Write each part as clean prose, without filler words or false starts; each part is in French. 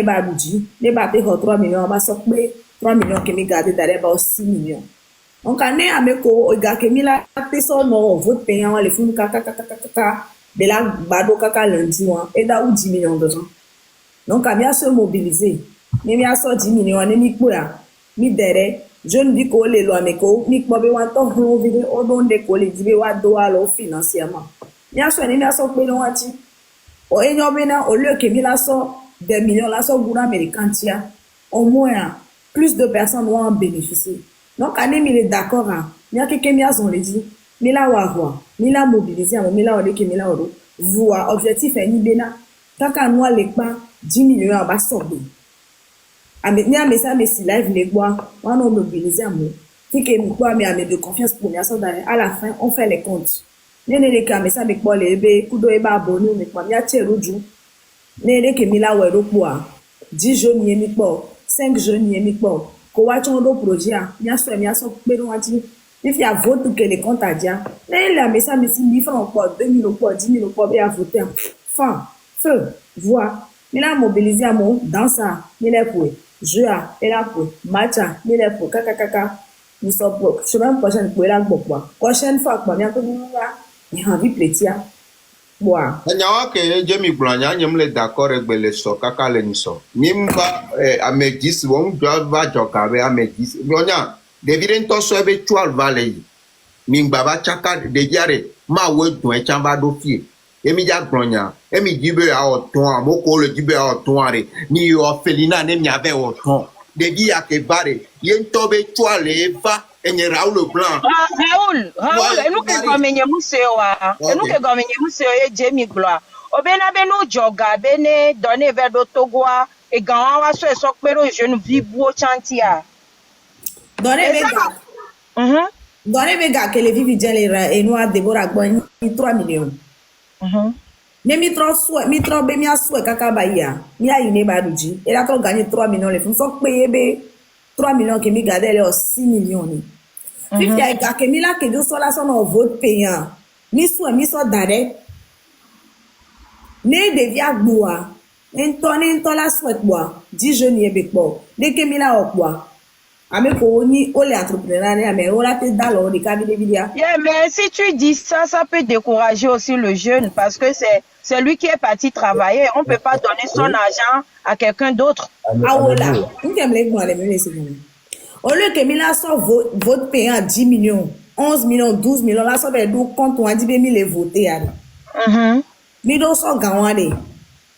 ba budji ne ba te 3 millions ba so pe 3 millions que mi garder derrière ba 6 millions donc ane ameko ga que mi la te so no vote payant le fun kaka de la bado kaka lundi et da ou 10 millions de gens donc a mi a se mobiliser ni mi a so 10 millions ne mi po ya mi dere jeune bi ko le lo ameko mi po be wa to ho vide o don de ko le dibe wa do alo financièrement mi a so ni mi a so pe lo ati o enyo be na o le que mi la so des millions là so gouvernement américain tia au moins plus de personnes vont en bénéficier donc ane mi le d'accord mi a quelqu'un mi a son le dit mi la wa voir mi la mobiliser mi la o le que mi la o voir objectif est ni bena kaka noa le pa 10 millions ba so be ame ni ame ça mais si live les bois on a mobilisé amour qui que nous quoi mais ame de confiance pour à la fin on fait les comptes nene le ka mais ça me quoi les be kudo e ba abonné mais quoi mi a tieruju nene ke mi la we ro po 10 jeunes yemi po 5 jeunes yemi po ko wa chon do projet mi a so pe no ati if ya vote que les comptes à dia nene la mais ça me si 1000 francs po 2000 po 10 000 po be à voter fin feu voix mi la mobiliser amour dans ça mi le pour jeu à et là pour match à mi le pour kaka nous sommes pour semaine prochaine pour la quoi prochaine fois quoi bien que nous là il a envie plaisir bois nyawa ke jemi blanya nyem le d'accord avec le so kaka le niso nimba amegis won va joka be amegis blonya devire nto so be 12 valley nimba ba chaka de diare ma we dun e chamba do fie emi ja blonya emi jibe a oton amoko le jibe a oton are ni o felina ne mi ave oton de dia ke bare ye nto be 12 va enye Raoul Blanc Raoul enu ke gomenye museo enu ke gomenye museo e Jamie Gloire obena benu joga bene donner vers do Togoa e gan wa so pero jeune vibo chantia donner vega que les vivi dialera et noa Deborah Gbon 3 millions ne mi tro be mi aswe kaka baia mi ayi ne baduji et là to gagner 3 millions les font so payer be 3 millions que mi garder les 6 millions ni if ya ga que mi la que do so la so no vote payant mi so dare ne devia gboa en to la souhaite bois 10 jeunes yebe po de que mi la okwa ame ko ni o le entrepreneur ne ame o la te dans le cas de vidéo yeah mais si tu dis ça peut décourager aussi le jeune parce que c'est lui qui est parti travailler on peut pas donner son argent à quelqu'un d'autre voilà on aime les moi les mêmes au lieu que Mila sort vote payant 10 millions 11 millions 12 millions là ça va do compte on a dit ben les voter à mi do so gawade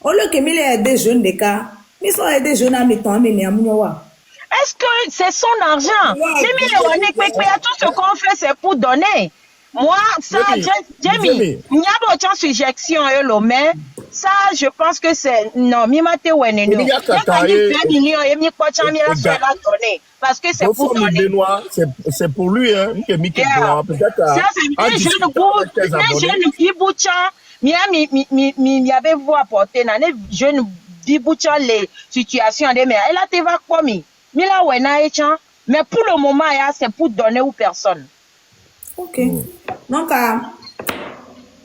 au lieu que Mila des jeunes des cas mi so des jeunes à mettre en mais amunwa est-ce que c'est son argent tout ce qu'on fait c'est pour donner moi ça Jamie il y a d'autres suggestions mais ça je pense que c'est non mi mate wene no parce que c'est pour donner c'est pour lui hein que mi peut-être ça c'est des jeunes biboucha mi avait vous apporter na les jeunes biboucha les situations de mais elle a te va quoi mi la wena echa mais pour le moment c'est pour donner aux personnes. OK donc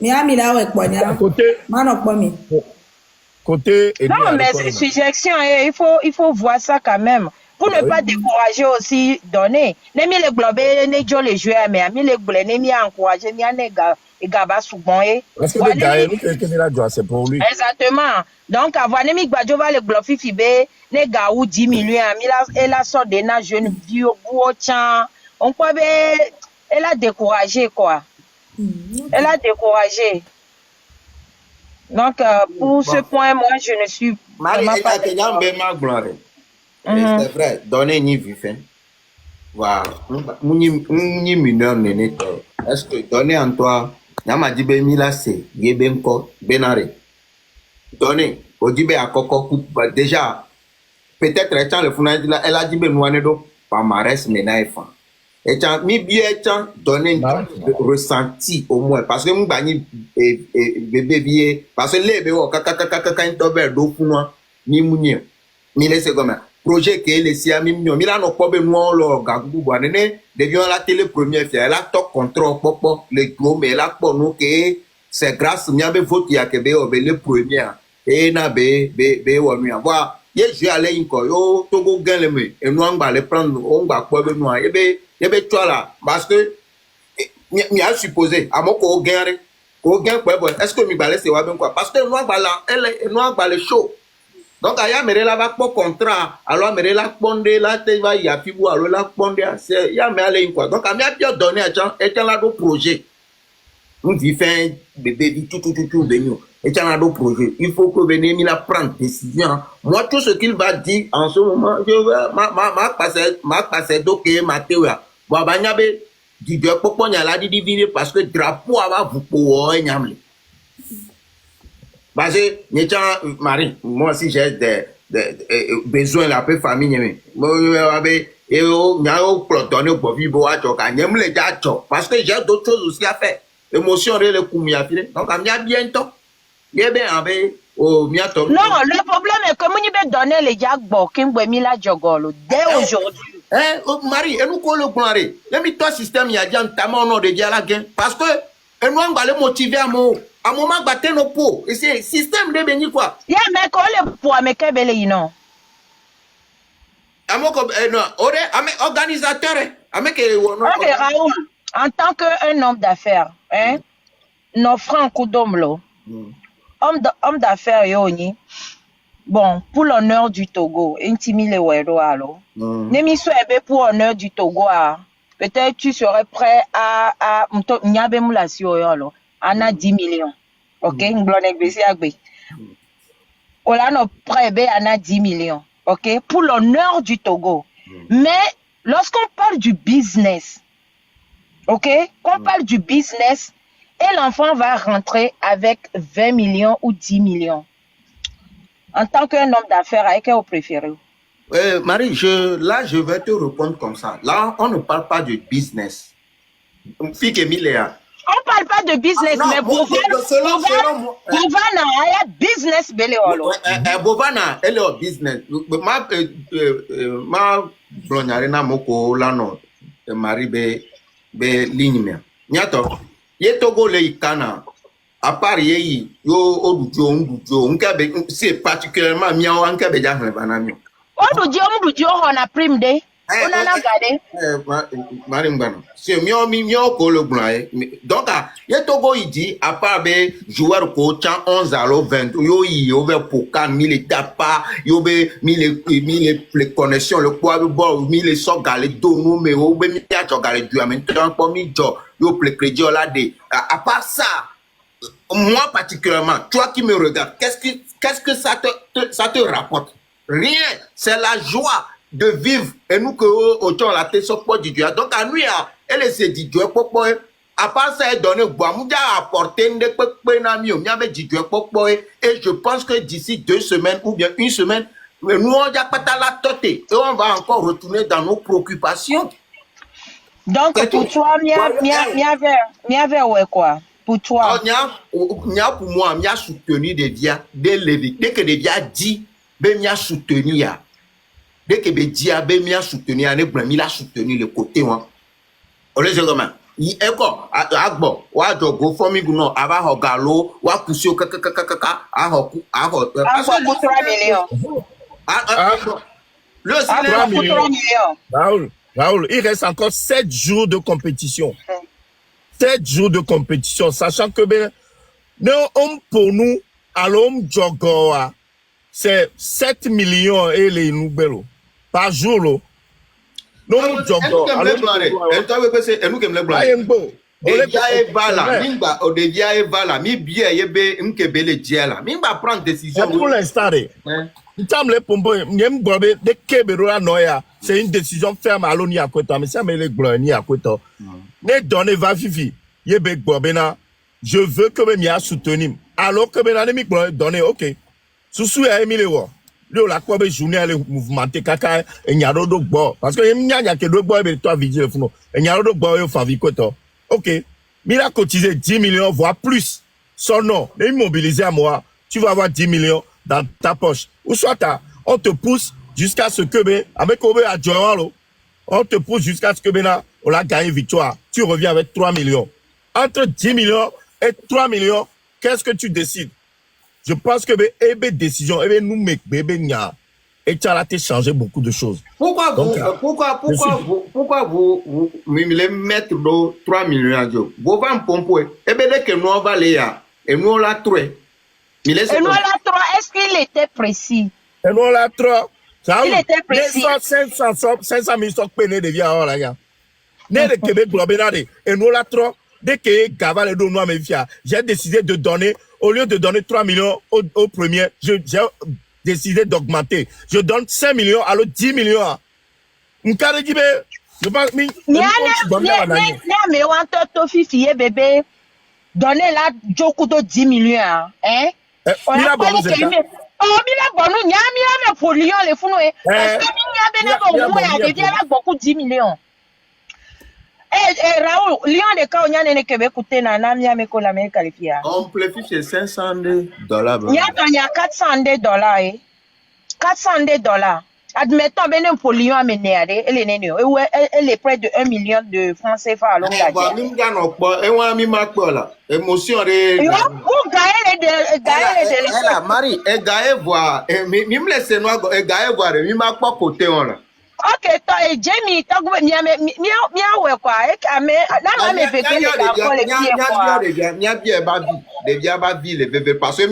mi a mi la we ponya manok pa mi côté non mais c'est suggestion il faut voir ça quand même pour ne pas décourager aussi donner ne mi le globe ne jo les joueurs mais mi le globe ne mi encourager mi anega et gaba souvent parce que le gars que la joie c'est pour lui exactement donc avoir ne mi gbajo va le globe fifibe ne ga ou 10 millions mi la et la sort de na jeune bio chan on quoi elle a découragé quoi. Elle a découragé. Donc, pour ce point, moi, je ne suis pas d'accord. C'est vrai, donner ni vifin. Voilà. Ni mineur n'est est-ce que donner en toi, Nama dit ben mila c'est, yeben ko, benare. Donner, au dit ben à coco, déjà, peut-être, elle a dit ben nouanedo, pas mares, mais naïfan. Et tant mi bien tant donner ressenti au moins parce que mon bani bébé bien parce que les bébés kaka tober do funwa mi munye mi laisse comme projet que les sia mi mi la no ko be mo lo gagu bo ne devions la télé première fois la top contrôle popo le gros mais la pour nous que c'est grâce mi a be vote ya que be le premier et na be wa mi avoir ye je aller inko yo Togo gain le me et nous on va le prendre on va quoi be nous e be toi là parce que mi a supposé à mon ko gain quoi bon est-ce que mi va laisser wa ben quoi parce que nous on va là elle nous on va le show donc aya mere la va pour contrat alors mere la pondé là te va y a fibu alors la pondé c'est ya me aller quoi donc a mi a bien donné à Jean et là do projet on dit fin bébé tout venir et tu as un autre projet. Il faut que venez la prendre décision. Moi, tout ce qu'il va dire en ce moment, je vais passer d'oké, ma théorie. Bon, bah, n'yabe, du dieu, pourquoi n'y a la divine parce que drapeau va vous pour n'yamle. Parce que, Marie, moi aussi j'ai des besoins de la paix famille. Moi, et on y a un plot donné pour vivre à Choka. N'yamle déjà Chok. Parce que j'ai d'autres choses aussi à faire. Émotion, le coup, m'y a filé. Donc, on y a bientôt. Non, le problème est que moi, je vais donner les jackbox qui me mis la jogolo dès aujourd'hui. Marie, et nous, le gloire. Let me toi système, il y a déjà un tamon nom de dialogue gain. Parce que, et nous, on va le motiver à mon moment, battre nos pots. Et c'est système de béni quoi. Yeah, mais quand le poids, mais qu'est-ce que non? À mon organisateur, Ok, Raoul, en tant qu'un homme d'affaires, hein, nos francs coup d'homme, homme d'affaires yoni bon pour l'honneur du Togo intimile wero alors n'émission pour l'honneur du Togo peut-être tu serais prêt à nyabe mulasio alors ana 10 millions OK nglone gbesi agbe ola no prêt be ana 10 millions OK pour l'honneur du Togo mais lorsqu'on parle du business OK qu'on parle du business et l'enfant va rentrer avec 20 millions ou 10 millions. En tant qu'un homme d'affaires, avec quel vous préférez? Marie, je vais te répondre comme ça. Là, on ne parle pas de business. Fille Emilia. On ne parle pas de business, mais Bovana, il y a business. Bovana, elle est au business. Ma blonarina moko lano, Marie be ligne. Nyato. Ye Togo le ikana à part ye yo odujo c'est particulièrement miao anka be jahne banami odujo on a prime de on a gardé mari mbano c'est miao ko le blanc donc ye Togo il dit à part be joueur ko chan 11 alo 20 yo yi over poka mille tapa yo be mille les connexions le quoi bo mille so galé dono mais o be mi ta galé du amen tant pour mi jo yo ple crédit là de à part ça moi particulièrement toi qui me regardes qu'est-ce que ça te rapporte rien c'est la joie de vivre et nous que autant la tête sur pas du Dieu donc à nous elle se dit Dieu pourquoi à part ça elle donne bois mouja apporter des peu na mi on avait dit Dieu pourquoi et je pense que d'ici 2 semaines ou bien une semaine nous on a pas la tête et on va encore retourner dans nos préoccupations. Donc, pour toi, m'y avait ouais quoi? Pour toi? Pour moi, m'y a soutenu des dia, dès que des dia dit, ben m'y a soutenu ya. Dès que des dia, ben m'y a soutenu ya, m'y a soutenu le côté moi. On les comment? Il est quoi? Agbo, wa jogo fomi guno, ava hogalo, wa kusio kaka, aho. Pour 3 millions. Le 3 millions. Raoul, il reste encore 7 jours de compétition. 7 jours de compétition, sachant que pour nous, à l'homme Djogoa, c'est 7 millions et les nouvelles par jour. Non, Djogoa. Pour l'instant, c'est une décision ferme à l'ONU à côté, mais ça me les glorni à côté. Ne donne va fifi, yebek bobena, je veux que me mia soutenir. Alors que me mi donner, ok. Sous a émis les voix. Lui, la quoi, journée, elle est mouvementée, caca, et n'y a d'autres bois. Parce que il n'y a que 2 bois, mais toi, vigile, et n'y a d'autres bois, il faut vivre. Ok. Mais il a cotisé 10 millions, voire plus. Son nom, immobilisé à moi, tu vas avoir 10 millions dans ta poche. Ou soit on te pousse jusqu'à ce que, avec Kobe à Djoralo, on te pousse jusqu'à ce que, on a gagné victoire. Tu reviens avec 3 millions. Entre 10 millions et 3 millions, qu'est-ce que tu décides? Je pense que, décision, nous, et tu as changé beaucoup de choses. Pourquoi vous me mettre 3 millions à Dieu? Vous va me pomper. Et bien, dès que nous va aller et nous la trouver. Et nous la trois, est-ce qu'il était précis? Et nous la trois. Il était précis. 500 000 sont peinés de via là, gars. Né de Québec, et nous la trois. Dès que Gaval et Donoa me fia, j'ai décidé de donner, au lieu de donner 3 millions au premier, j'ai décidé d'augmenter. Je donne 5 millions, alors 10 millions. M'kare dit, je pense, mais bébé, donnez là, Jokudo 10 millions, hein? On a parlé que oh, Mila Bonou, Mila pour Lyon, les fous, parce que Mila beaucoup 10 millions. Eh, Raoul, Lyon de Kao, Nyan et Québec, écoutez, Nana, Miami, Colamé, Califia. On préfère c'est $500. Il y a $400, $400. Admettons, ben pour Lyon à mener, elle est près de 1 million de francs CFA à longue date. Émotion Vous gagnez Marie, elle gagne voir. Même laissez nous gagne voir. Il m'a pas côté on là. Ok, toi et Jamie, toi ouais quoi. Là me fait parce que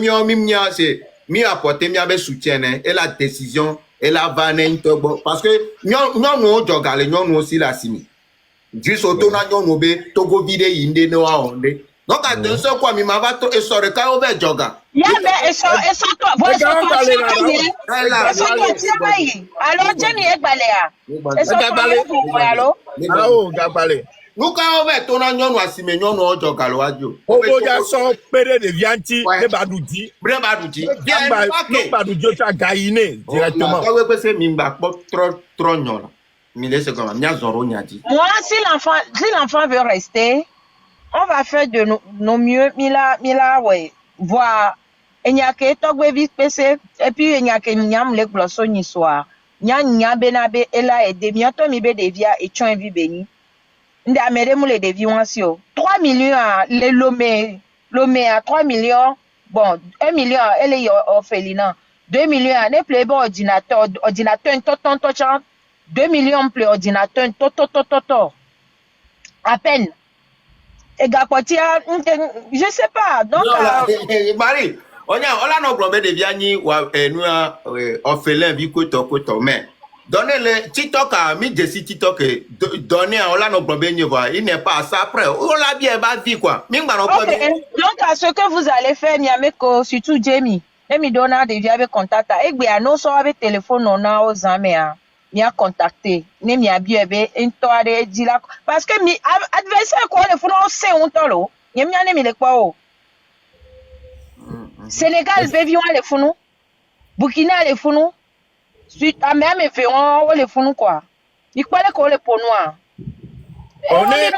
c'est mi apporter mi soutien et la décision et la vanne parce que nous jogale nous aussi la simi. Juste auto na nous be togo vide inde no aonde. Donc attention quoi mi ma va to esore ka over joga. Ya mais eso toi alors Jenny e balea. Eso alors. Ah Gabale. Nous quand over to na nyonu asime nyonu o joga lo ajo. Obo ya so pere de vianti de Badoudi. Bien OK. Badoudi tu as gagné directement. Quand vous pensez mimba trop nyola. Mi laisse comme nya zoro nya dit. Moi si l'enfant veut rester, on va faire de nos mieux, Mila, ouais, voir. Et n'y a que Togwe vite PC, et puis il n'y a que Niam le glosson ni soir. Nya benabe, et là, et demi-temps, mi be devia, et tu as vu béni. Nde amere moule de viwansio. 3 millions, les lomé à 3 millions, bon, 1 million, elle est orphelinat. 2 millions, ne plaît pas ordinateur, ton, 2 millions, plaît ordinateur, to. À peine. Et Gapotia, je sais pas. Donc, Marie, on a nos problèmes de viani ou nous orphelin vi koto mais donnez-le TikTok à mi Jessie TikTok donnez on a nos problèmes il n'est pas ça après on l'a bien pas vie quoi. Donc à ce que vous allez faire Niameko surtout Jamie, et mi donna de via avec contact et bien non so avec téléphone on a aux amis mi a contacté ne mi a bien be entoare di la parce que mi adversaire ko le funu se on tolo mi ane mi le kwa o Sénégal be vion le funu Burkina le funu suite à même fait on le funu quoi il kwale ko le ponoa on est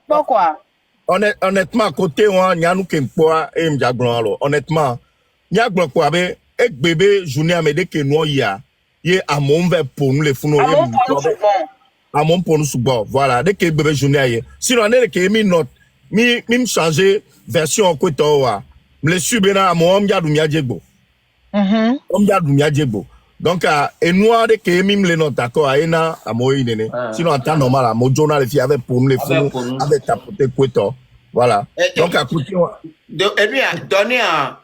dans quoi honnêtement côté on nyanu kempoa e mjagbon alo honnêtement nyagbon kwa be ek bébé journée amede ke no ya ye amon ve pour nous les funu amon pour nous subo voilà dès que bébé journée sinon on est que mi note mi changer version ko to wa me subena amon mja dumia jegbo mja dumia jegbo donc et noir de que mi le note d'accord ena amoyi nene sinon en temps normal amo journal fi avec pour nous les funu avec tapoter ko to voilà donc à côté et lui a donné un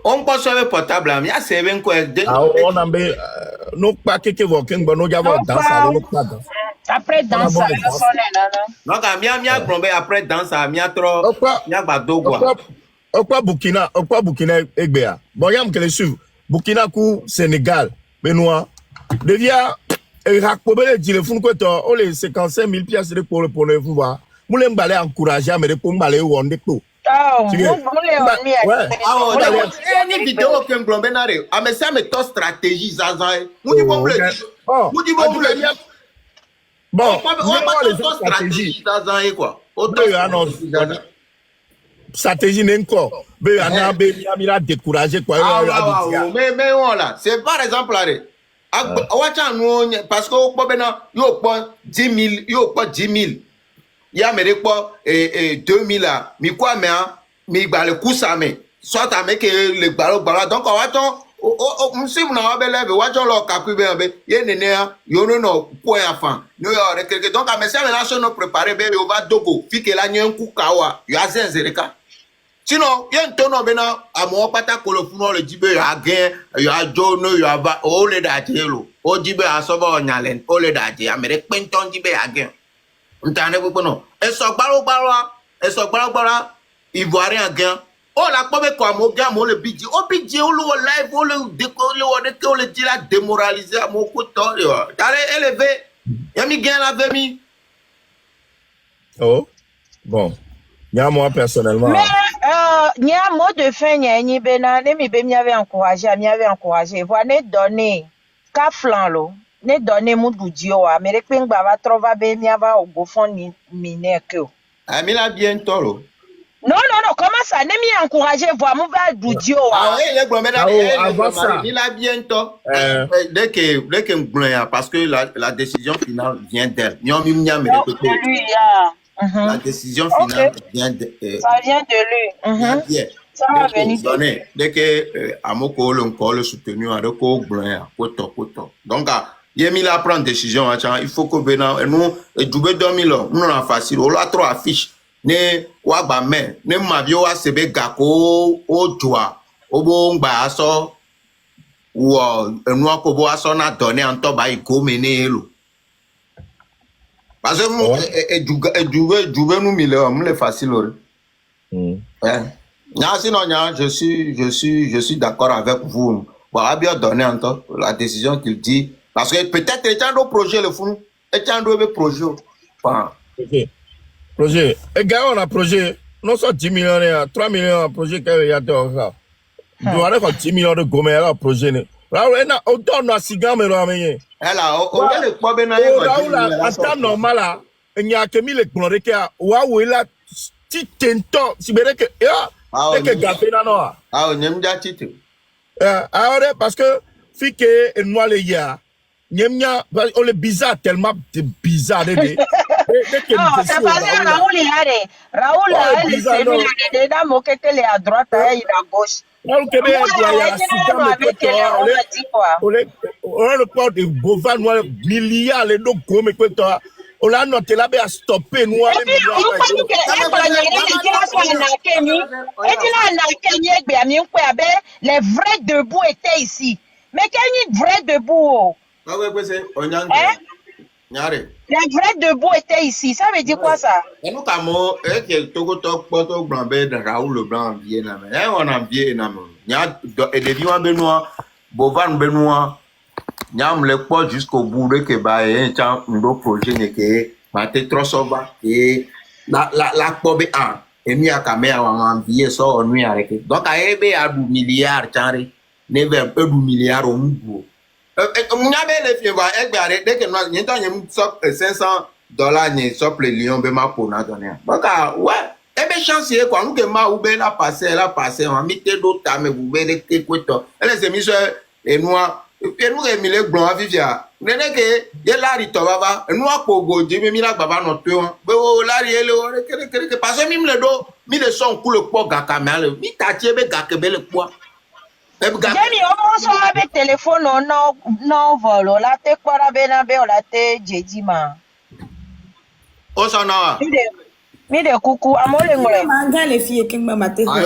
on peut sauver portable mais c'est bien quoi on a non pas que working bon nous avons dans ça nous pas dans après dans ça donc mia grombe après dans ça mia trop mia bado quoi okwa Burkina egbea bon yam que les suivre Burkina ku Sénégal Benoît devia et rakobele di le fun ko to o les 55 000 pièces de pour le fun voir moule mbalé encourager mais pour mbalé wonde ko ni vidéo que ngombe na re a me ça me to stratégie zazan mudi bon les stratégie zazan quoi autant stratégie n'encore be ana be mira décourager quoi mais voilà c'est par exemple là awacha nous parce que o bena yo po 10 000 ya mere po 2000 là mi quoi mais mi gba le coup ça mais soit avec le ballon donc Msim na obeleve wacho lo kakube be ye nene yo no point enfin no yo rekreke donc a message na so no préparer be o va dogo fike la nyen ku kawa yo azenzereka sinon yen tono be na amo pata kolo funo le jibe ya gen yo ajo no yo ava o le da jelo o jibe asoba onyalen o le da je amere penton jibe ya gen ntane popo no eso gbaro ivoirien gen oh la pomme comme au gars, le budget, au budget, on le live, on le décolle, on le dit la démoraliser à mon côté. Allez, élevé, y'a mis gain la vemi. Oh, bon. Moi, personnellement. Mais, il y a un mot de fin, il y a un bena, m'y avait encouragé. Voilà, ne donner, qu'à flan, lo, ne donner mon boudio, mais les ping bava trouva be, m'y avait au beau fond, miné que. Ah, mais là, bien tolo. Non, comment ça? Ne m'y encouragé, voir mon va boudio. Ah, oui, les gros, avant ça. Il a bientôt. Dès que, parce que la décision finale vient d'elle. La décision finale vient de ça vient de lui. Ça va venir. Dès que Amoko le soutenu à Roko Blanc, poto. Donc, il a mis la prendre décision. Il faut que nous, Djoubé 2000, nous en facile. On a trois affiches. Ne wagba me ne mavio wa sebe gako o joa obo ngba aso wo enu akobo aso na donner en to ba iko menelo parce que djoube nous mille on le facile ore nya sinon nya je suis d'accord avec vous voilà bien donner en to la décision qu'il dit parce que peut-être étant do projet le fou étant do projet enfin projet. Et gars, on a projet. Non, ça 10 millions, 3 millions de projet qu'il y a dedans. Il doit y avoir 10 millions de gommés à projet. Là, on donne un cigare, mais on a mis. Là, on a le problème. En temps normal, il y a que 1000 gloires qui a. Waouh, il a petit tento. Si bien que. Et que gâté là, non. Ah, on aime bien titre. Alors, parce que, fille que, nous, les gars, on est bizarre, tellement bizarre. Non, c'est parce que Raoul est là. Raoul est celui qui est là, mais qui est à droite, il est à gauche. Raoul Québec, on a le port de Bovan, milliards, les deux gros, mais quoi, on a noté là, à stopper, nous, les vrais debout étaient ici. Mais quel vrai debout? Ah ouais, c'est on a les vrais debout étaient ici. Ça veut dire quoi ça? Et nous, comme Togo Poto Blanc, Raoul le Blanc, bien, on a bien, et des dions Benoît, Bovan Benoît, Niam le pot jusqu'au bout de Keba et un champ, un projet n'est que Maté Trosoba et la Kobe 1. Et mis à Caméra en billet, ça, on nuit avec. Donc, à Ebe à 2 milliards, Charlie, never 2 milliards au Moubo. Les filles, dès que nous avons $500, nous sommes les lions, nous avons donné. Donc, ouais, et bien, chancier, quoi, nous avons elle a passé, on a mis d'autres, mais vous venez de quoi, elle est émise, et nous, avons mis les blancs à vivre. Nous avons que, Larry Tobava, nous avons pour Jimmy Mila Baba, notre Larry, parce que même le dos, mis le son, coup le poids, Gakamel, mis Tatié, Gakebe le poids. Jemi omo so abe téléphone non volo la te kwara be na be o la te jejima. O so na. Mi de kuku amole ngole. Manga les filles qui m'a maté. Ah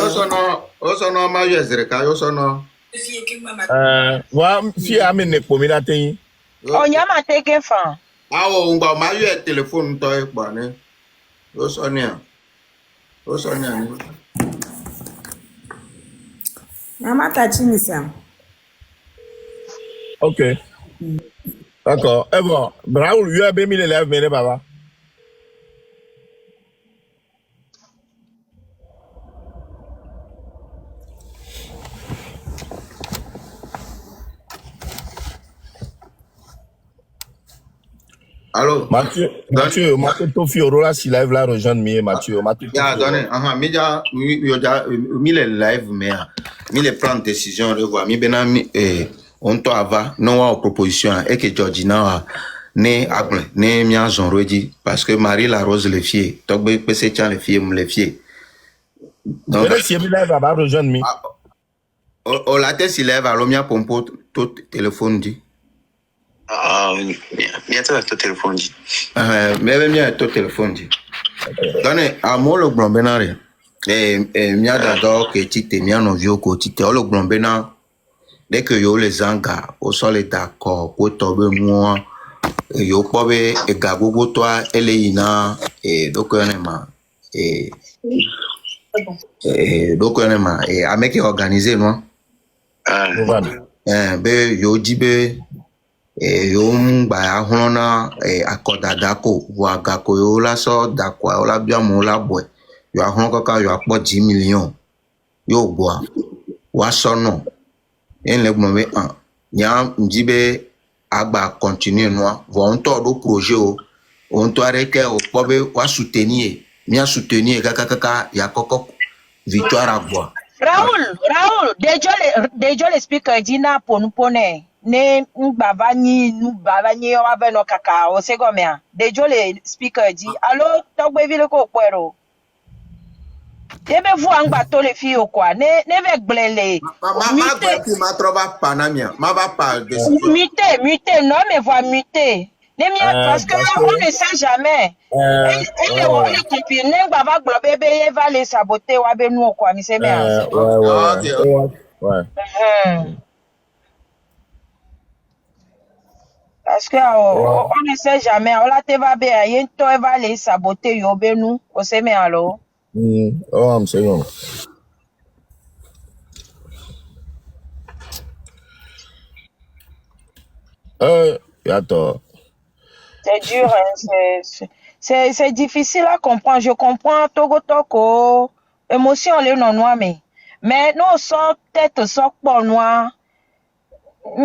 o so no ma yezere ka o so no. Les filles qui m'a maté. Wa fi amene pomina tin. O nya ma te ke fan. Ah o ngba ma yo téléphone to e pa ni. O so ni. O so ni ani. Ok. D'accord. Et bon, Raoul, lui a bien mis les lèvres, mais papa. Allô? Mathieu, Tofi Aurora, si live là, rejoindre Mathieu. Attendez, mis les live, mais mis les plans de décision, revoir, mis on to ava, non, en proposition, et que Georgina, né, agle, né, mia, j'en redis, parce que Marie la Rose les filles, donc, les filles, les filles. Donc, si mis live, va rejoindre. O la te si lève alors mia pompo to téléphone dit. Mia to téléphone dit. Mais mia to téléphone dit. Donne à moi le grand benari. Mia d'adore que tu te mia non vieux ko tu te le grand benari. Dès que yo les anga, au sol est d'accord, pour tomber moi, yo pobe et gagogo toi, elle est ina, et donc on est ma, et donc on est ma, et à mec organisé, non? Be yo dibe, et yo mba hona, et accorda dako, voa gako yo la so, dako, yo la bien mon la boy, yo a hon kaka, yo a pas 10 millions, yo bois, wa sono. En le moment nya njibe agba continuer noa vont do projet on to areke o pobe wa soutenir mia soutenir kaka ya koko victoire à bois. Raoul dejo le speaker dina ponupone ne mbaba ni o ave no kaka o se gomea dejo le speaker di allo togbe vile ko kwero Yebe vous en bateau les filles ou quoi? Ne ve glele. Ma trova panamia. Ma va pas de muter, non mais voir muter. Ne mien parce que on ne sait jamais. Elle est copine, ne va pas glober bébé va les saboter ou abe nous quoi, mais c'est bien. Ouais. Parce que on ne sait jamais. On la te va bien, yen to va les saboter yo be nous, on sait mais alors. Oh, I'm saying. Attends. C'est dur, hein, c'est difficile à comprendre. Je comprends Togo Toko, émotion les non noirs mais non sans tête sans pour noir.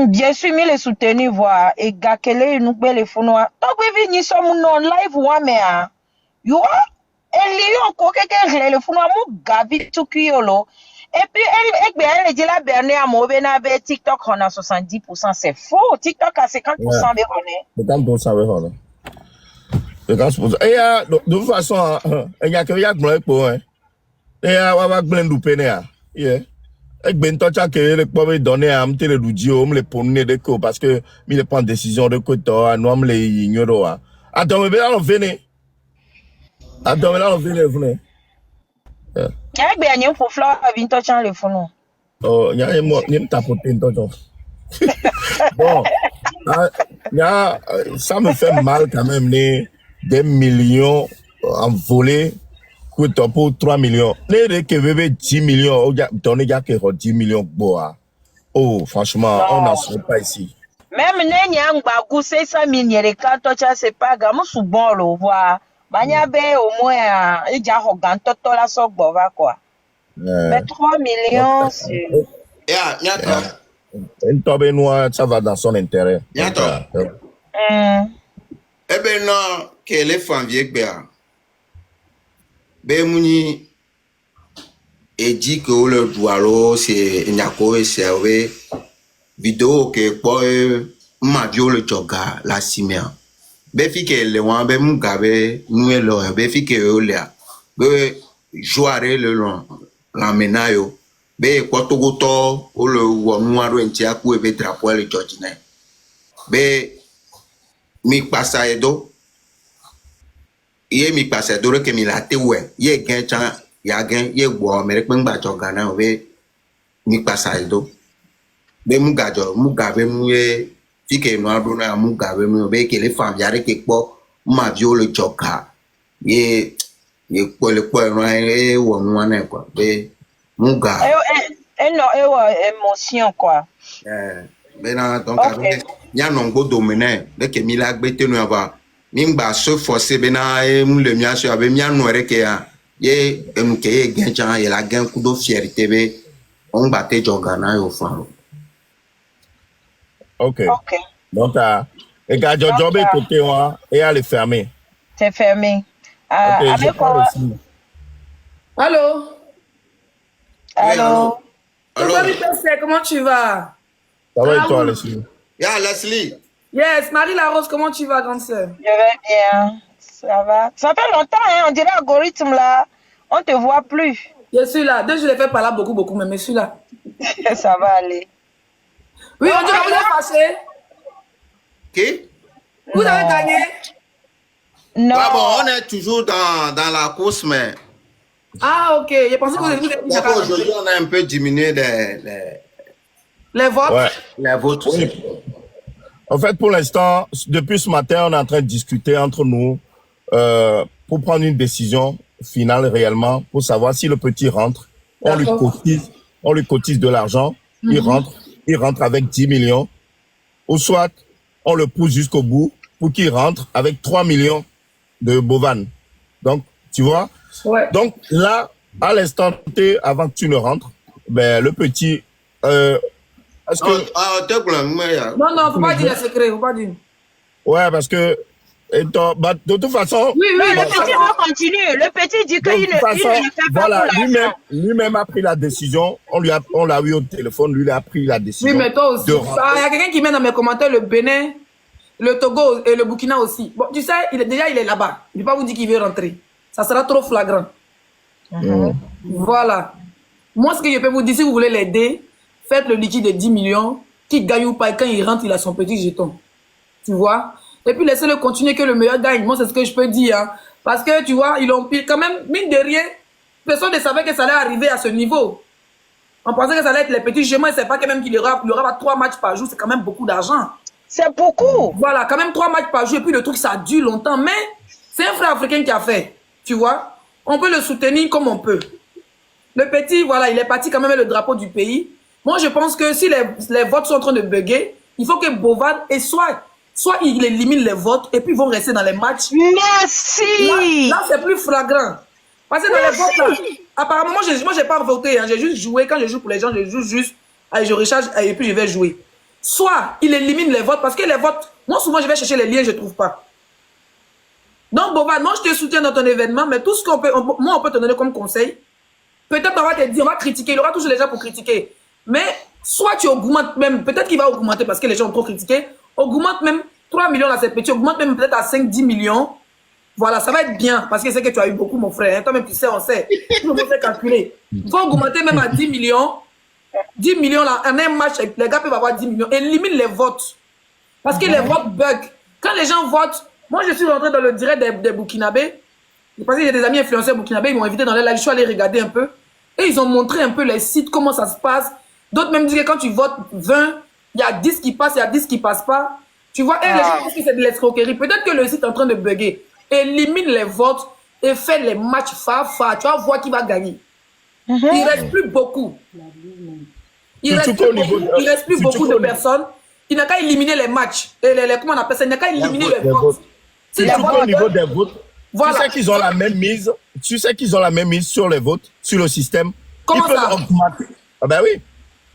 Bien sûr, mais les soutenir voir et gakele nous les founois. Togo vini som non live wa mais yo Elion ko quelqu'un le founois mu gavi tukiyolo. Et puis, elle dit la dernière mot, ben TikTok, on a 70%, c'est faux. TikTok a 50% de honneur. 50% de honneur. Et de toute façon, il y a que y a que pour hein. Et on va blender du peine. Yeah. Et ben toi tu as que les pauvres donner à me te le dudio, me le ponner de quoi parce que me le prend décision de quoi toi, nous me les ignore. Attends, mais là on venait. Attends, mais là on venait. Y'a bien pour fleur à vingt ans le fond. Oh, y a un tapoté bon, ça me fait mal quand même des millions envolés coûte pour 3 millions. Les que bébé 10 millions, donner y a que 10 millions bois. Oh, franchement, on n'en sort pas ici. Même n'y a un bagou 500 millions de cartes, c'est pas gamin sous bon le voir. Banya be au moins il y a un toto la sok bova quoi. Mais 3 millions c'est un tobe noir ça va dans son intérêt. Eh ben non que les femmes vieilles be muni et dit que le doualo c'est nyako et servé vidéo que pour ma viole joga la simia. Be fi ke le wan be mu gabe nu e lo be fi ke o le be joare le lon la menayo be kotogoto o le wo nu aro enti aku e be drapeau le jojine be mi pasa edo ye mi pasa edo ke mi la te we ye gen chan ya gen ye gbo mere pe ngba joga na be mi pasa edo be mu gabe mu e Fike no adona mu gabe mu be ke le fam yare ke po ma vi o le joka ye po le po no e wo mu na ko be mu ga no émotion quoi be na donc nya no go dominer de ke mi la gbe tenu aba mi ngba so forcer be na mu le mi aso abe mi anu ere ke ya ye em ke ye gen chan ye la gen ku do fierté be on gba te joga na yo fa. Ok. Donc, et gars, job est côté moi et elle est fermée. C'est fermé. Avec quoi? Allô? Allô? Comment tu vas? Ça va et toi, Leslie? Yeah, Leslie. Yes, Marie Larose, comment tu vas, grande sœur? Je vais bien. Ça va. Ça fait longtemps, hein? On dirait algorithme là. On te voit plus. Je suis là. Deux jours, je l'ai fait par là beaucoup, mais je suis là. Ça va aller. Oui, on dit que vous êtes fâché. Qui? Vous avez gagné. Non. Ah bon, on est toujours dans la course, mais Ah, ok. Je pensais que vous étiez d'accord, aujourd'hui, on a un peu diminué les votes. Ouais. les votes. Oui. En fait, pour l'instant, depuis ce matin, on est en train de discuter entre nous pour prendre une décision finale réellement, pour savoir si le petit rentre, on lui cotise de l'argent, il rentre avec 10 millions, ou soit on le pousse jusqu'au bout pour qu'il rentre avec 3 millions de Bovan. Donc, tu vois? Ouais. Donc là, à l'instant T, avant que tu ne rentres, ben le petit, est-ce que Non, non, faut pas dire les secrets, faut pas dire. ouais, parce que de toute façon, Oui, oui, Le petit va continuer. Le petit dit qu'il ne fait pas voilà, pour l'argent. lui-même a pris la décision. On l'a eu au téléphone, lui il a pris la décision. Oui, mais toi aussi. de Il rentrer. y a quelqu'un qui met dans mes commentaires le Bénin, le Togo et le Burkina aussi. Bon, tu sais, il est là-bas. Il ne peut pas vous dire qu'il veut rentrer. Ça sera trop flagrant. Voilà. Moi, ce que je peux vous dire, si vous voulez l'aider, faites le liquide de 10 millions, qu'il gagne ou pas, et quand il rentre, il a son petit jeton. Tu vois? Et puis laissez-le continuer, que le meilleur gagne. Moi, c'est ce que je peux dire. Hein. Parce que, tu vois, ils ont pris quand même, mine de rien, personne ne savait que ça allait arriver à ce niveau. On pensait que ça allait être les petits chemins, c'est pas quand même qu'il y aura 3 matchs par jour, c'est quand même beaucoup d'argent. C'est beaucoup. Voilà, quand même 3 matchs par jour, et puis le truc, ça dure longtemps. Mais c'est un frère africain qui a fait, tu vois. On peut le soutenir comme on peut. Le petit, voilà, il est parti quand même avec le drapeau du pays. Moi, je pense que si les votes sont en train de bugger, il faut que Bovan, et soit il élimine les votes, et puis ils vont rester dans les matchs. Merci. Là c'est plus flagrant. Parce que dans les votes, là, apparemment, moi, j'ai pas voté. Hein, j'ai juste joué. Quand je joue pour les gens, je joue juste, allez, je recharge, et puis je vais jouer. Soit il élimine les votes, parce que les votes, moi, souvent, je vais chercher les liens, je trouve pas. Donc, Bovan, moi, je te soutiens dans ton événement, mais tout ce qu'on peut, moi, on peut te donner comme conseil. Peut-être on va te dire, on va critiquer, il aura toujours les gens pour critiquer. Mais, soit tu augmentes même, peut-être qu'il va augmenter parce que les gens ont trop critiqué, augmente même 3 millions là, c'est petit, augmente même peut-être à 5-10 millions. Voilà, ça va être bien, parce que c'est que tu as eu beaucoup, mon frère. Hein. Toi-même, tu sais, on sait. Tout le monde sait calculer. Il faut augmenter même à 10 millions. 10 millions là, en un match, les gars peuvent avoir 10 millions. Élimine les votes. Parce que les votes bug. Quand les gens votent, moi, je suis rentré dans le direct des Burkinabés. Parce qu'il y a des amis influenceurs burkinabés, ils m'ont invité dans les lives, je suis allé regarder un peu. Et ils ont montré un peu les sites, comment ça se passe. D'autres même disent que quand tu votes 20, il y a 10 qui passent, il y a 10 qui passent pas. Tu vois, et les gens pensent que c'est de l'escroquerie. Peut-être que le site est en train de bugger. Élimine les votes et fais les matchs fa. Tu vas voir qui va gagner. Il reste plus beaucoup. Il reste plus beaucoup de personnes. Il n'a qu'à éliminer les matchs. Comment on appelle ça? Il n'a qu'à éliminer les votes. Si tu au niveau des votes, voilà. Tu sais qu'ils ont la même mise. Tu sais qu'ils ont la même mise sur les votes, sur le système. Comment ils peuvent ça? Augmenter. Ah ben oui.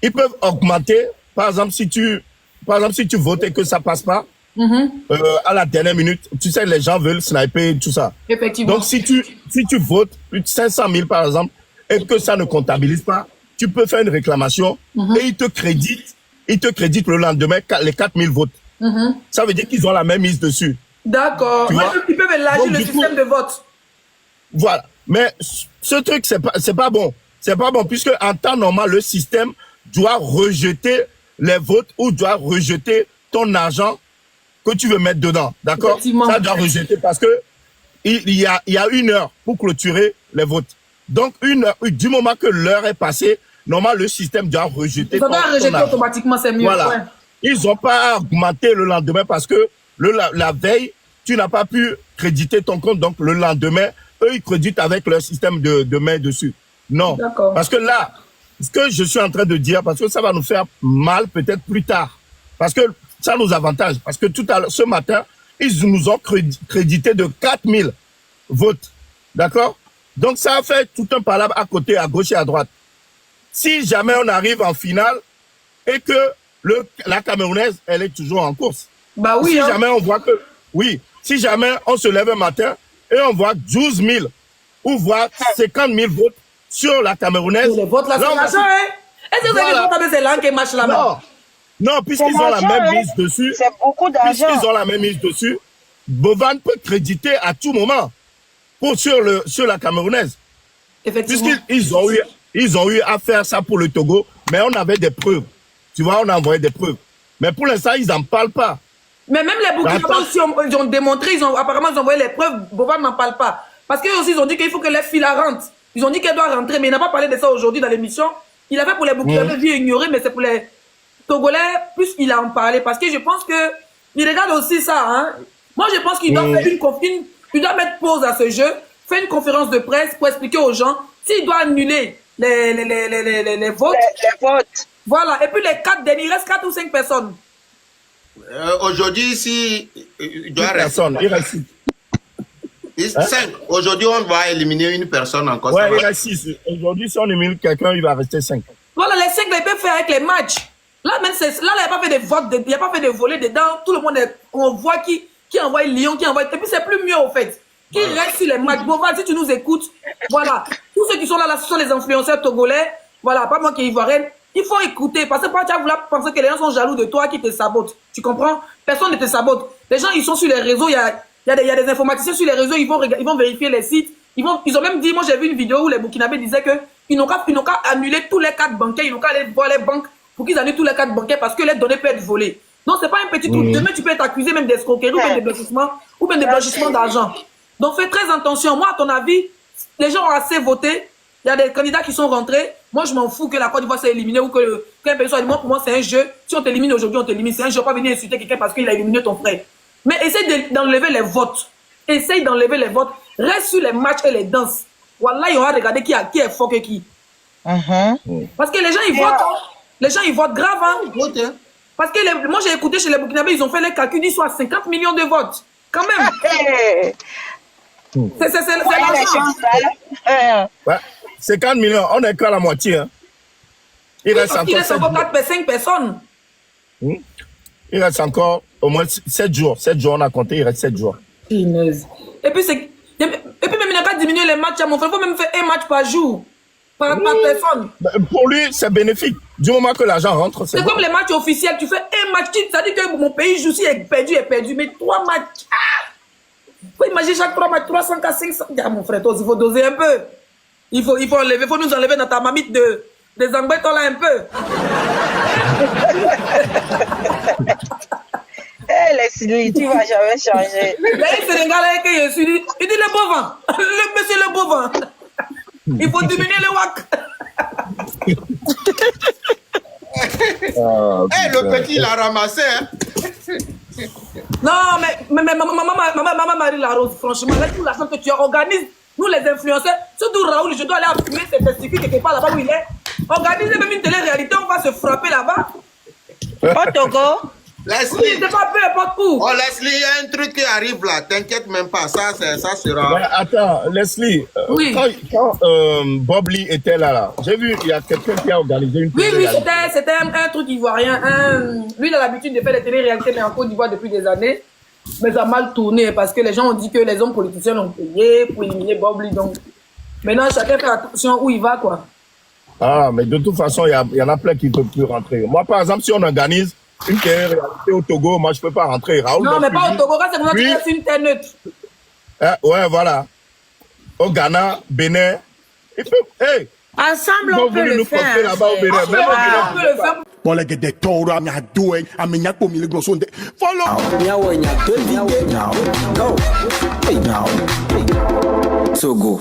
Ils peuvent augmenter. Par exemple, si tu votes et que ça passe pas, à la dernière minute, tu sais, les gens veulent sniper tout ça. Effectivement. Donc, si tu votes 500 000 par exemple, et que ça ne comptabilise pas, tu peux faire une réclamation et ils te créditent le lendemain les 4 000 votes. Ça veut dire qu'ils ont la même mise dessus. D'accord. Ils peuvent élargir le système de vote. Voilà. Mais ce truc, c'est pas bon. C'est pas bon puisque en temps normal, le système doit rejeter les votes ou doit rejeter ton argent que tu veux mettre dedans. D'accord? Ça doit rejeter parce que il y a 1 heure pour clôturer les votes. Donc, 1 heure, du moment que l'heure est passée, normalement, le système doit rejeter. Ça doit rejeter automatiquement, c'est mieux. Voilà. Ouais. Ils n'ont pas augmenté le lendemain parce que la veille, tu n'as pas pu créditer ton compte. Donc, le lendemain, eux, ils créditent avec leur système de main dessus. Non. Parce que là, ce que je suis en train de dire, parce que ça va nous faire mal peut-être plus tard. Parce que ça nous avantage. Parce que tout à l'heure, ce matin, ils nous ont crédité de 4000 votes. D'accord? Donc, ça a fait tout un palabre à côté, à gauche et à droite. Si jamais on arrive en finale et que la Camerounaise, elle est toujours en course. Bah oui. Si jamais on voit que, si jamais on se lève un matin et on voit 12 000 ou voit 50 000 votes sur la Camerounaise. Les votes là, c'est l'argent, hein? Est-ce que vous avez c'est là qui marche là-bas? Non, puisqu'ils ont la même mise dessus. C'est beaucoup d'argent. Puisqu'ils ont la même mise dessus, Bovan peut créditer à tout moment sur la Camerounaise. Effectivement. Puisqu'ils ont eu à faire ça pour le Togo, Mais on avait des preuves. Tu vois, on a envoyé des preuves. Mais pour l'instant, ils n'en parlent pas. Mais même les Burkinabés aussi ils ont démontré, apparemment ils ont envoyé les preuves, Boba n'en parle pas. Parce qu'eux aussi ils ont dit qu'il faut que les filles rentrent. Ils ont dit qu'elle doit rentrer, mais il n'a pas parlé de ça aujourd'hui dans l'émission. Il a fait pour les Burkinabés, vu ignoré, mais c'est pour les Togolais, plus il a en parlé. Parce que je pense que, il regarde aussi ça, hein. Moi je pense qu'il doit faire il doit mettre pause à ce jeu, faire une conférence de presse pour expliquer aux gens s'il doit annuler les votes. Les votes. Voilà, et puis les 4 derniers, il reste 4 ou 5 personnes. Aujourd'hui, ici, il doit rester. Personne, il reste 5. Aujourd'hui, on va éliminer une personne encore. Ouais, il reste 6. Aujourd'hui, si on élimine quelqu'un, il va rester 5. Voilà, les 5, là, ils peuvent faire avec les matchs. Là, même, là, il n'y a pas fait de vote, il n'y a pas fait de volets dedans. Tout le monde, on voit qui envoie Lyon, qui envoie. Et puis, c'est plus mieux, au fait. Qui reste sur les matchs. Bon, si tu nous écoutes, voilà. Tous ceux qui sont là, ce sont les influenceurs togolais. Voilà, pas moi qui est ivoirienne. Il faut écouter, parce que quand tu as voulu penser que les gens sont jaloux de toi, qui te sabotent. Tu comprends? Personne ne te sabote. Les gens, ils sont sur les réseaux, il y a des informaticiens sur les réseaux, ils vont vérifier les sites. Ils ont même dit, moi j'ai vu une vidéo où les Burkinabés disaient qu'ils n'ont qu'à annuler tous les cartes bancaires, ils n'ont qu'à aller voir les banques pour qu'ils annulent tous les cartes bancaires parce que les données peuvent être volées. Non, c'est pas un petit truc. Demain, tu peux être accusé même d'escroquerie ou même de blanchissement ou même de blanchissement d'argent. Donc fais très attention. Moi, à ton avis, les gens ont assez voté. Il y a des candidats qui sont rentrés. Moi, je m'en fous que la Côte d'Ivoire soit éliminée ou qu'un pays soit éliminé. Pour moi, c'est un jeu. Si on t'élimine aujourd'hui, on t'élimine. C'est un jeu. On va pas venir insulter quelqu'un parce qu'il a éliminé ton frère. Mais essaye d'enlever les votes. Essaye d'enlever les votes. Reste sur les matchs et les danses. Voilà, il y aura regarder qui est fort que qui. Parce que les gens, ils votent. Les gens, ils votent grave. Hein. Parce que moi, j'ai écouté chez les Burkinabés, ils ont fait les calculs. Ils sont à 50 millions de votes. Quand même. C'est l'argent. Ouais. 50 millions, on n'est qu'à la moitié. Hein. Il reste encore 5 personnes. Il reste encore au moins 7 jours. 7 jours, on a compté, il reste 7 jours. Et puis, même, il n'a pas diminué les matchs à mon frère. Il faut même faire un match par jour. Par personne. Pour lui, c'est bénéfique. Du moment que l'argent rentre, c'est bon. Comme les matchs officiels. Tu fais un match. Ça dit que mon pays joue, si est perdu. Mais 3 matchs. Il faut imaginer chaque 3 matchs, 300 à 500. Ah, mon frère, il faut doser un peu. Il faut nous enlever dans ta mamite des embêtons là un peu. Leslie, tu vas jamais changer. Les Sénégalais que je suis, il dit le bovin. Le monsieur le bovin. Il faut diminuer le WAC. Le petit, il a ramassé. Hein. Non, mais maman Marie Larose, franchement, là, tout l'argent que tu organises, nous les influenceurs, surtout Raoul, je dois aller appuyer ses testicules quelque part là-bas où il est. Organisez même une télé-réalité, on va se frapper là-bas. Au Togo. Leslie, c'est pas peu importe où. Oh Leslie, il y a un truc qui arrive là, t'inquiète même pas, ça sera... Ouais, attends, Leslie, oui. quand Bob Lee était là, j'ai vu, il y a quelqu'un qui a organisé une télé-réalité. Oui, c'était un truc ivoirien. Lui, il a l'habitude de faire des télé-réalités, mais en Côte d'Ivoire depuis des années. Mais ça a mal tourné parce que les gens ont dit que les hommes politiciens l'ont payé pour éliminer Bob Lee. Donc, maintenant, chacun fait attention où il va, quoi. Ah, mais de toute façon, il y en a plein qui ne peuvent plus rentrer. Moi, par exemple, si on organise une télé-réalité au Togo, moi, je ne peux pas rentrer. Raoul non, mais pas au Togo, c'est pour ça que tu restes une terre neutre. Ouais, voilà. Au Ghana, Bénin. Hey! Ensemble, on peut le faire. Là-bas, au Bénin. Même au Bénin, faire. Bon, les gars, des taureaux, I'm not doing, I'm not going to go so. Follow. Now, go.